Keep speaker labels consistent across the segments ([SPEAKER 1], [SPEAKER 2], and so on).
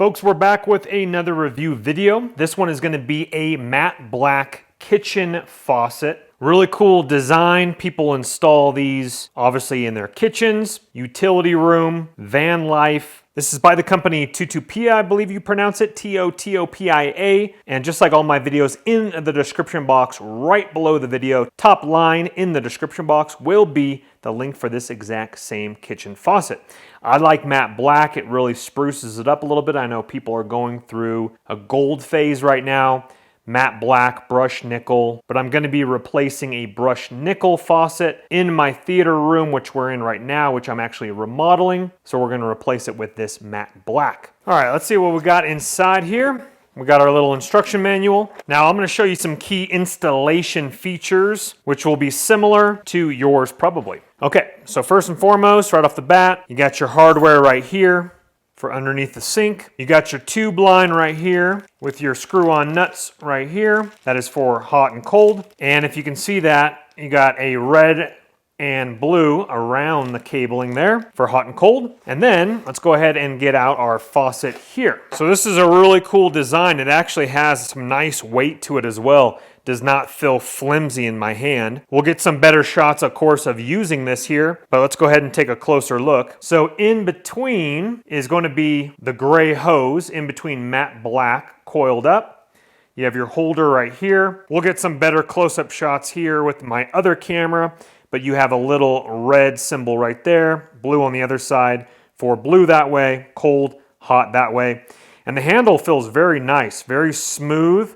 [SPEAKER 1] Folks, we're back with another review video. This one is going to be a matte black kitchen faucet. Really cool design. People install these obviously in their kitchens, utility room, van life. This is by the company Totopia, I believe you pronounce it, Totopia. And just like all my videos, in the description box right below the video, top line in the description box will be the link for this exact same kitchen faucet. I like matte black. It really spruces it up a little bit. I know people are going through a gold phase right now. Matte black, brushed nickel, but I'm going to be replacing a brushed nickel faucet in my theater room, which we're in right now, which I'm actually remodeling. So we're going to replace it with this matte black. All right, let's see what we got inside here. We got our little instruction manual. Now I'm going to show you some key installation features, which will be similar to yours probably. Okay, so first and foremost, right off the bat, you got your hardware right here for underneath the sink. You got your tube line right here with your screw-on nuts right here. That is for hot and cold. And if you can see that, you got a red and blue around the cabling there for hot and cold. And then let's go ahead and get out our faucet here. So this is a really cool design. It actually has some nice weight to it as well. Does not feel flimsy in my hand. We'll get some better shots, of course, of using this here, but let's go ahead and take a closer look. So in between is going to be the gray hose, in between matte black coiled up. You have your holder right here. We'll get some better close-up shots here with my other camera, but you have a little red symbol right there, blue on the other side for blue that way, cold, hot that way. And the handle feels very nice, very smooth.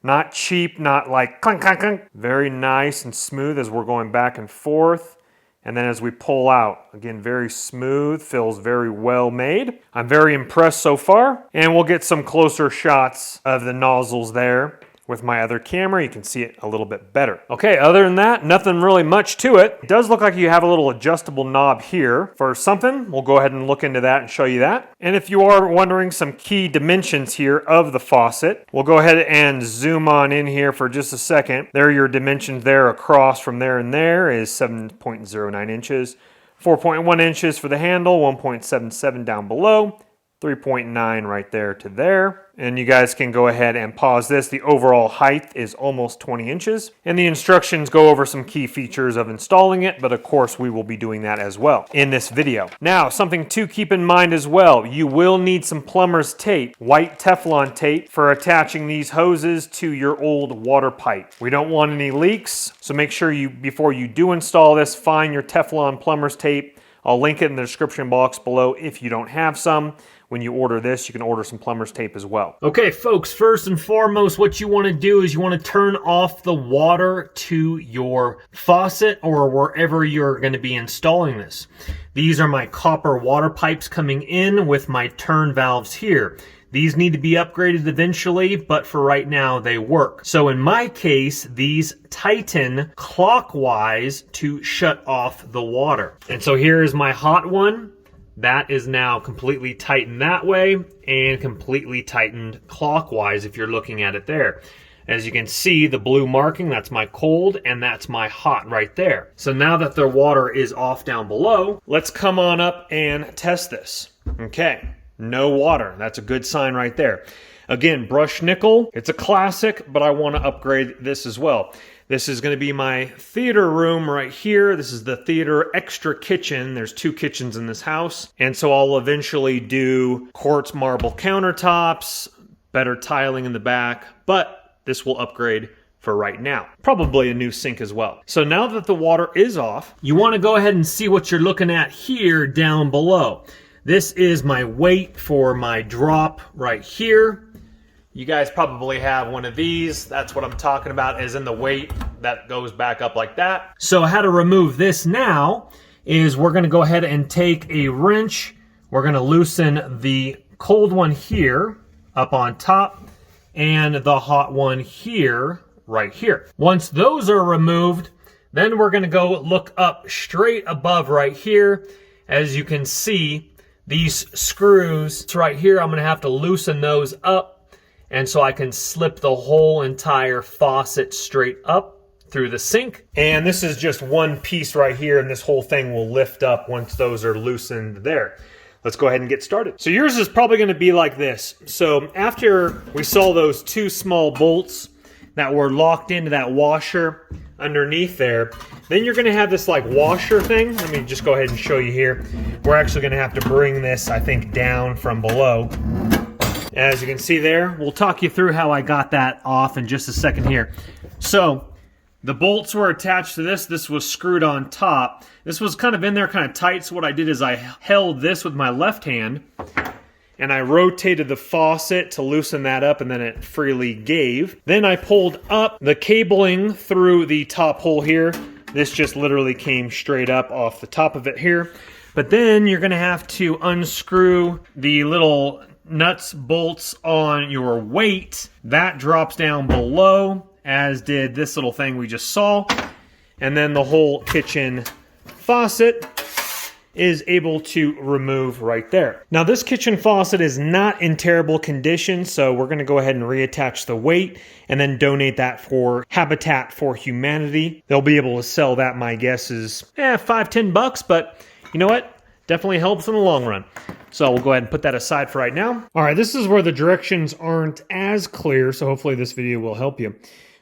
[SPEAKER 1] Not cheap, not like clunk, clunk, clunk. Very nice and smooth as we're going back and forth. And then as we pull out, again, very smooth, feels very well made. I'm very impressed so far. And we'll get some closer shots of the nozzles there. With my other camera, you can see it a little bit better. Okay, other than that, nothing really much to it. It does look like you have a little adjustable knob here for something. We'll go ahead and look into that and show you that. And if you are wondering some key dimensions here of the faucet, we'll go ahead and zoom on in here for just a second. There are your dimensions there across from there and there is 7.09 inches, 4.1 inches for the handle, 1.77 down below, 3.9 right there to there. And you guys can go ahead and pause this. The overall height is almost 20 inches. And the instructions go over some key features of installing it, but of course we will be doing that as well in this video. Now, something to keep in mind as well, you will need some plumber's tape, white Teflon tape, for attaching these hoses to your old water pipe. We don't want any leaks, so make sure you, before you do install this, find your Teflon plumber's tape. I'll link it in the description box below if you don't have some. When you order this, you can order some plumber's tape as well. Okay, folks, first and foremost, what you want to do is you want to turn off the water to your faucet or wherever you're going to be installing this. These are my copper water pipes coming in with my turn valves here. These need to be upgraded eventually, but for right now, they work. So in my case, these tighten clockwise to shut off the water. And so here is my hot one. That is now completely tightened that way and completely tightened clockwise if you're looking at it there. As you can see, the blue marking, that's my cold and that's my hot right there. So now that the water is off down below, let's come on up and test this. Okay, no water. That's a good sign right there. Again, brushed nickel, it's a classic, but I want to upgrade this as well. This is going to be my theater room right here. This is the theater extra kitchen. There's 2 kitchens in this house. And so I'll eventually do quartz marble countertops, better tiling in the back, but this will upgrade for right now. Probably a new sink as well. So now that the water is off, you want to go ahead and see what you're looking at here down below. This is my weight for my drop right here. You guys probably have one of these. That's what I'm talking about, is in the weight that goes back up like that. So how to remove this now is we're going to go ahead and take a wrench. We're going to loosen the cold one here up on top and the hot one here, right here. Once those are removed, then we're going to go look up straight above right here. As you can see, these screws right here, I'm going to have to loosen those up. And so I can slip the whole entire faucet straight up through the sink. And this is just one piece right here, and this whole thing will lift up once those are loosened there. let's go ahead and get started. So yours is probably going to be like this. So after we saw those two small bolts that were locked into that washer underneath there, then you're going to have this like washer thing. Let me just go ahead and show you here. We're actually going to have to bring this, I think, down from below. As you can see there, we'll talk you through how I got that off in just a second here. So the bolts were attached to this. This was screwed on top. This was kind of in there kind of tight. So what I did is I held this with my left hand and I rotated the faucet to loosen that up, and then it freely gave. Then I pulled up the cabling through the top hole here. This just literally came straight up off the top of it here. But then you're gonna have to unscrew the little nuts, bolts on your weight. That drops down below, as did this little thing we just saw. And then the whole kitchen faucet is able to remove right there. Now this kitchen faucet is not in terrible condition, so we're gonna go ahead and reattach the weight and then donate that for Habitat for Humanity. They'll be able to sell that, my guess is $5-10, but you know what? Definitely helps in the long run. So we'll go ahead and put that aside for right now. All right, this is where the directions aren't as clear, so hopefully this video will help you.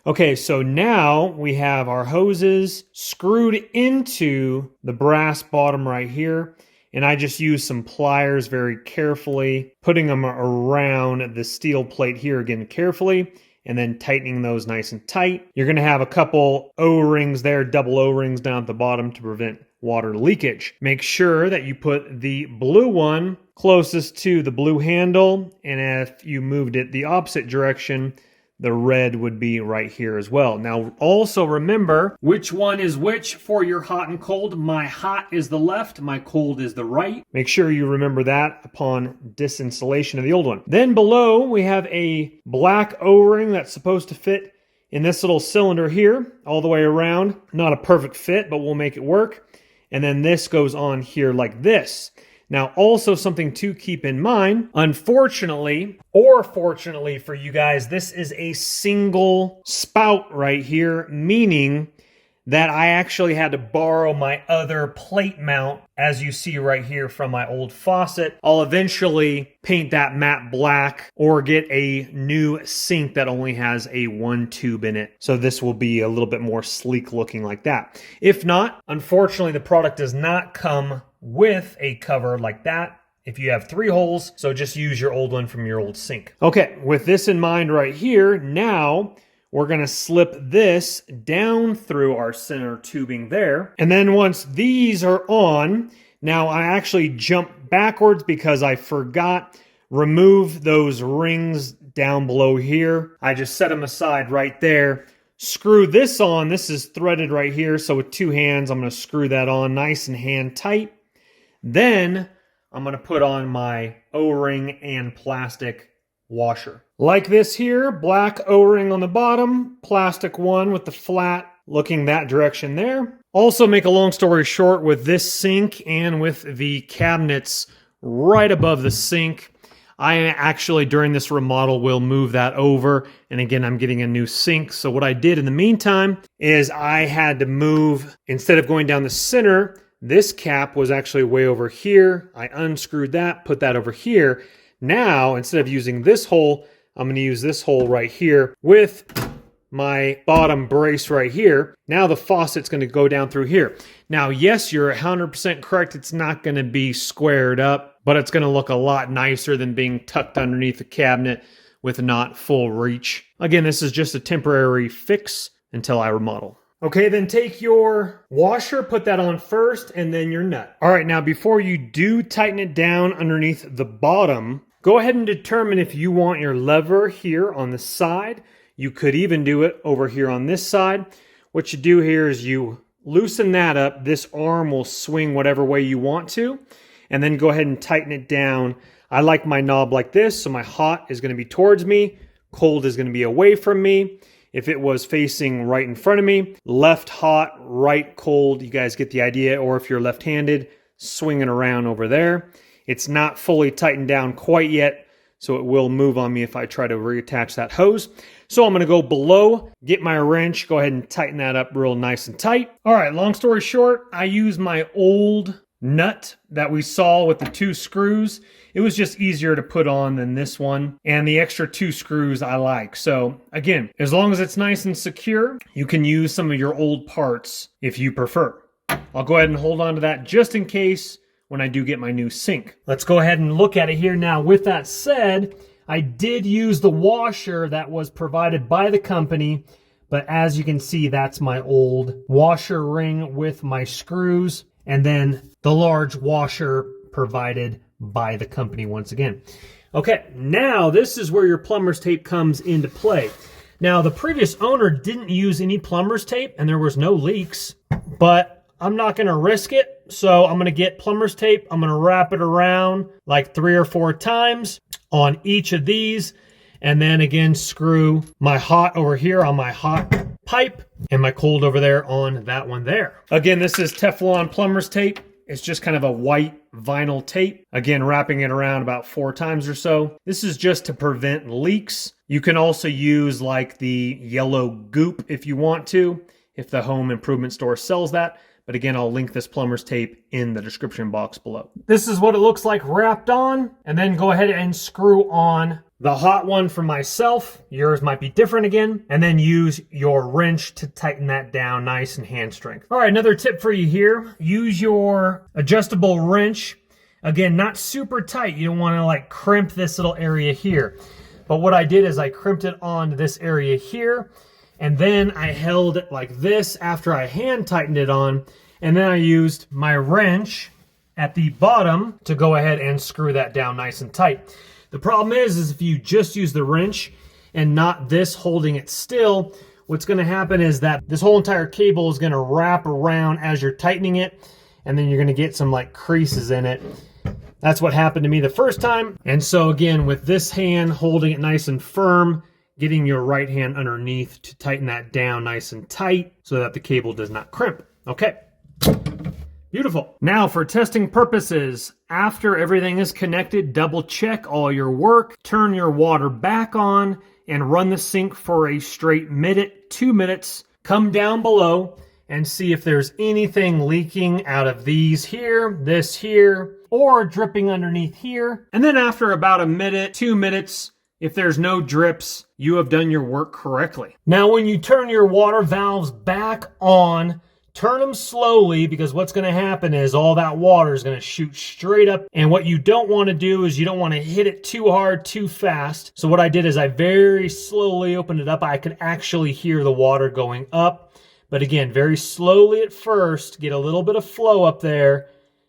[SPEAKER 1] Okay, so now we have our hoses screwed into the brass bottom right here. And I just used some pliers very carefully, putting them around the steel plate here again carefully, and then tightening those nice and tight. You're gonna have a couple O-rings there, double O-rings down at the bottom to prevent water leakage. Make sure that you put the blue one closest to the blue handle, and if you moved it the opposite direction, the red would be right here as well. Now, also remember which one is which for your hot and cold. My hot is the left, my cold is the right. Make sure you remember that upon disinstallation of the old one. Then below, we have a black O-ring that's supposed to fit in this little cylinder here, all the way around. Not a perfect fit, but we'll make it work. And then this goes on here like this. Now, also something to keep in mind, unfortunately, or fortunately for you guys, this is a single spout right here, meaning that I actually had to borrow my other plate mount, as you see right here from my old faucet. I'll eventually paint that matte black or get a new sink that only has a one tube in it. So this will be a little bit more sleek looking like that. If not, unfortunately, the product does not come with a cover like that if you have 3 holes, so just use your old one from your old sink. Okay, with this in mind right here, now we're gonna slip this down through our center tubing there. And then once these are on, now I actually jumped backwards because I forgot remove those rings down below here. I just set them aside right there. Screw this on, this is threaded right here, so with 2 hands, I'm gonna screw that on nice and hand tight. Then I'm gonna put on my O-ring and plastic washer. Like this here, black O-ring on the bottom, plastic one with the flat looking that direction there. Also, make a long story short, with this sink and with the cabinets right above the sink, I actually, during this remodel, will move that over. And again, I'm getting a new sink. So what I did in the meantime is I had to move, instead of going down the center, this cap was actually way over here. I unscrewed that, put that over here. Now, instead of using this hole, I'm gonna use this hole right here with my bottom brace right here. Now the faucet's gonna go down through here. Now, yes, you're 100% correct. It's not gonna be squared up, but it's gonna look a lot nicer than being tucked underneath the cabinet with not full reach. Again, this is just a temporary fix until I remodel. Okay, then take your washer, put that on first, and then your nut. All right, now before you do tighten it down underneath the bottom, go ahead and determine if you want your lever here on the side. You could even do it over here on this side. What you do here is you loosen that up. This arm will swing whatever way you want to, and then go ahead and tighten it down. I like my knob like this, so my hot is going to be towards me, cold is going to be away from me. If it was facing right in front of me, left hot, right cold, you guys get the idea. Or if you're left-handed, swinging around over there. It's not fully tightened down quite yet, so it will move on me if I try to reattach that hose. So I'm gonna go below, get my wrench, go ahead and tighten that up real nice and tight. All right, long story short, I use my old nut that we saw with the 2 screws. It was just easier to put on than this one. And the extra 2 screws I like. So again, as long as it's nice and secure, you can use some of your old parts if you prefer. I'll go ahead and hold on to that just in case when I do get my new sink. Let's go ahead and look at it here now. With that said, I did use the washer that was provided by the company, but as you can see, that's my old washer ring with my screws, and then the large washer provided by the company once again. Okay, now this is where your plumber's tape comes into play. Now, the previous owner didn't use any plumber's tape and there was no leaks, but I'm not gonna risk it. So I'm gonna get plumber's tape. I'm gonna wrap it around like 3 or 4 times on each of these. And then again, screw my hot over here on my hot pipe and my cold over there on that one there. Again, this is Teflon plumber's tape. It's just kind of a white vinyl tape. Again, wrapping it around about 4 times or so. This is just to prevent leaks. You can also use like the yellow goop if you want to, if the home improvement store sells that. But again, I'll link this plumber's tape in the description box below. This is what it looks like wrapped on, and then go ahead and screw on the hot one for myself. Yours might be different again, and then use your wrench to tighten that down nice and hand strength. All right, another tip for you here. Use your adjustable wrench. Again, not super tight. You don't want to like crimp this little area here. But what I did is I crimped it on this area here, and then I held it like this after I hand tightened it on, and then I used my wrench at the bottom to go ahead and screw that down nice and tight. The problem is if you just use the wrench and not this holding it still, what's gonna happen is that this whole entire cable is gonna wrap around as you're tightening it, and then you're gonna get some like creases in it. That's what happened to me the first time. And so again, with this hand holding it nice and firm, getting your right hand underneath to tighten that down nice and tight so that the cable does not crimp. Okay. Beautiful. Now for testing purposes, after everything is connected, double check all your work, turn your water back on, and run the sink for a straight minute, 2 minutes. Come down below and see if there's anything leaking out of these here, this here, or dripping underneath here. And then after about a minute, 2 minutes, if there's no drips, you have done your work correctly. Now when you turn your water valves back on, turn them slowly, because what's going to happen is all that water is going to shoot straight up. And what you don't want to do is you don't want to hit it too hard, too fast. So what I did is I very slowly opened it up. I could actually hear the water going up. But again, very slowly at first, get a little bit of flow up there,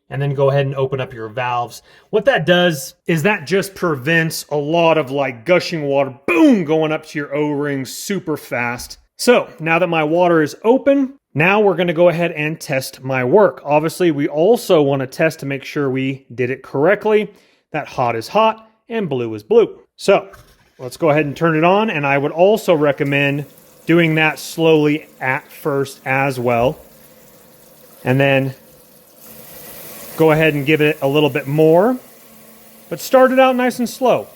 [SPEAKER 1] and then go ahead and open up your valves. What that does is that just prevents a lot of like gushing water, boom, going up to your O-rings super fast. So now that my water is open, now we're going to go ahead and test my work. Obviously, we also want to test to make sure we did it correctly, that hot is hot and blue is blue. So let's go ahead and turn it on. And I would also recommend doing that slowly at first as well. And then go ahead and give it a little bit more, but start it out nice and slow.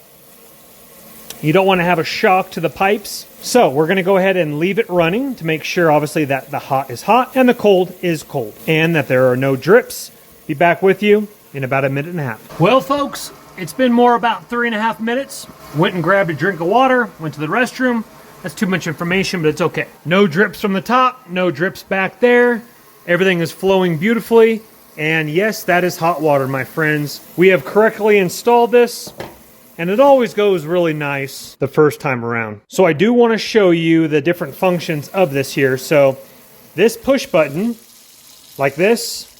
[SPEAKER 1] You don't want to have a shock to the pipes. So we're going to go ahead and leave it running to make sure, obviously, that the hot is hot and the cold is cold, and that there are no drips. Be back with you in about 1.5 minutes. Well, folks, it's been more about 3.5 minutes. Went and grabbed a drink of water, went to the restroom. That's too much information, but it's okay. No drips from the top, no drips back there. Everything is flowing beautifully. And yes, that is hot water, my friends. We have correctly installed this, and it always goes really nice the first time around. So I do want to show you the different functions of this here. So this push button, like this,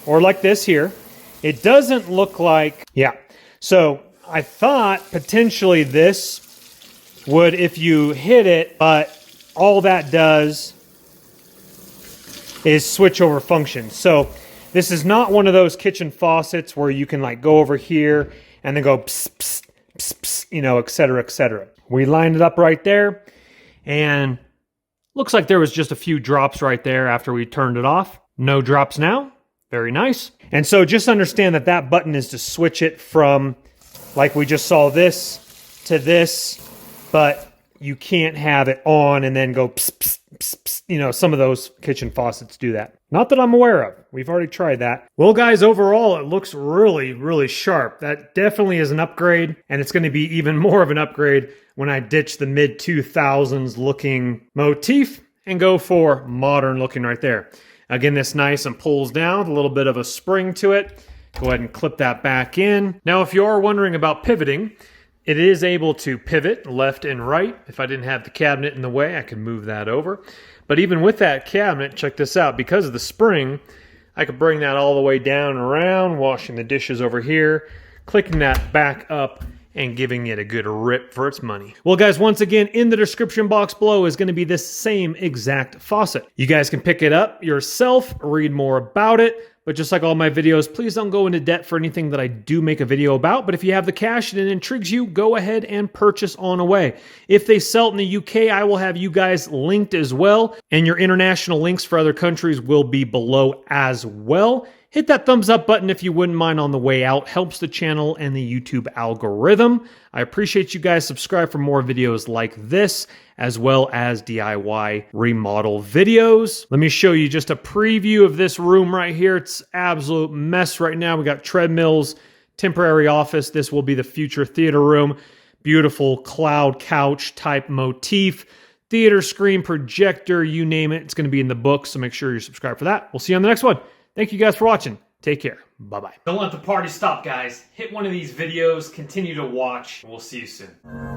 [SPEAKER 1] or like this here, it doesn't look like, yeah. So I thought potentially this would, if you hit it, but all that does is switch over functions. So this is not one of those kitchen faucets where you can like go over here and then go pss, pss, pss, pss, you know, et cetera, et cetera. We lined it up right there, and looks like there was just a few drops right there after we turned it off. No drops now. Very nice. And so just understand that that button is to switch it from, like we just saw, this to this. But you can't have it on and then go pss, pss, pss, pss. You know, some of those kitchen faucets do that. Not that I'm aware of. We've already tried that. Well, guys, overall, it looks really, really sharp. That definitely is an upgrade, and it's going to be even more of an upgrade when I ditch the mid-2000s looking motif and go for modern looking right there. Again, this nice and pulls down with a little bit of a spring to it. Go ahead and clip that back in. Now, if you are wondering about pivoting, it is able to pivot left and right. If I didn't have the cabinet in the way, I could move that over. But even with that cabinet, check this out. Because of the spring, I could bring that all the way down and around, washing the dishes over here, clicking that back up, and giving it a good rip for its money. Well, guys, once again, in the description box below is going to be this same exact faucet. You guys can pick it up yourself, read more about it. But just like all my videos, please don't go into debt for anything that I do make a video about. But if you have the cash and it intrigues you, go ahead and purchase on away. If they sell it in the UK, I will have you guys linked as well. And your international links for other countries will be below as well. Hit that thumbs up button if you wouldn't mind on the way out. Helps the channel and the YouTube algorithm. I appreciate you guys. Subscribe for more videos like this, as well as DIY remodel videos. Let me show you just a preview of this room right here. It's absolute mess right now. We got treadmills, temporary office. This will be the future theater room. Beautiful cloud couch type motif. Theater screen, projector, you name it. It's going to be in the book, so make sure you're subscribed for that. We'll see you on the next one. Thank you guys for watching. Take care. Bye-bye. Don't let the party stop, guys. Hit one of these videos. Continue to watch. We'll see you soon.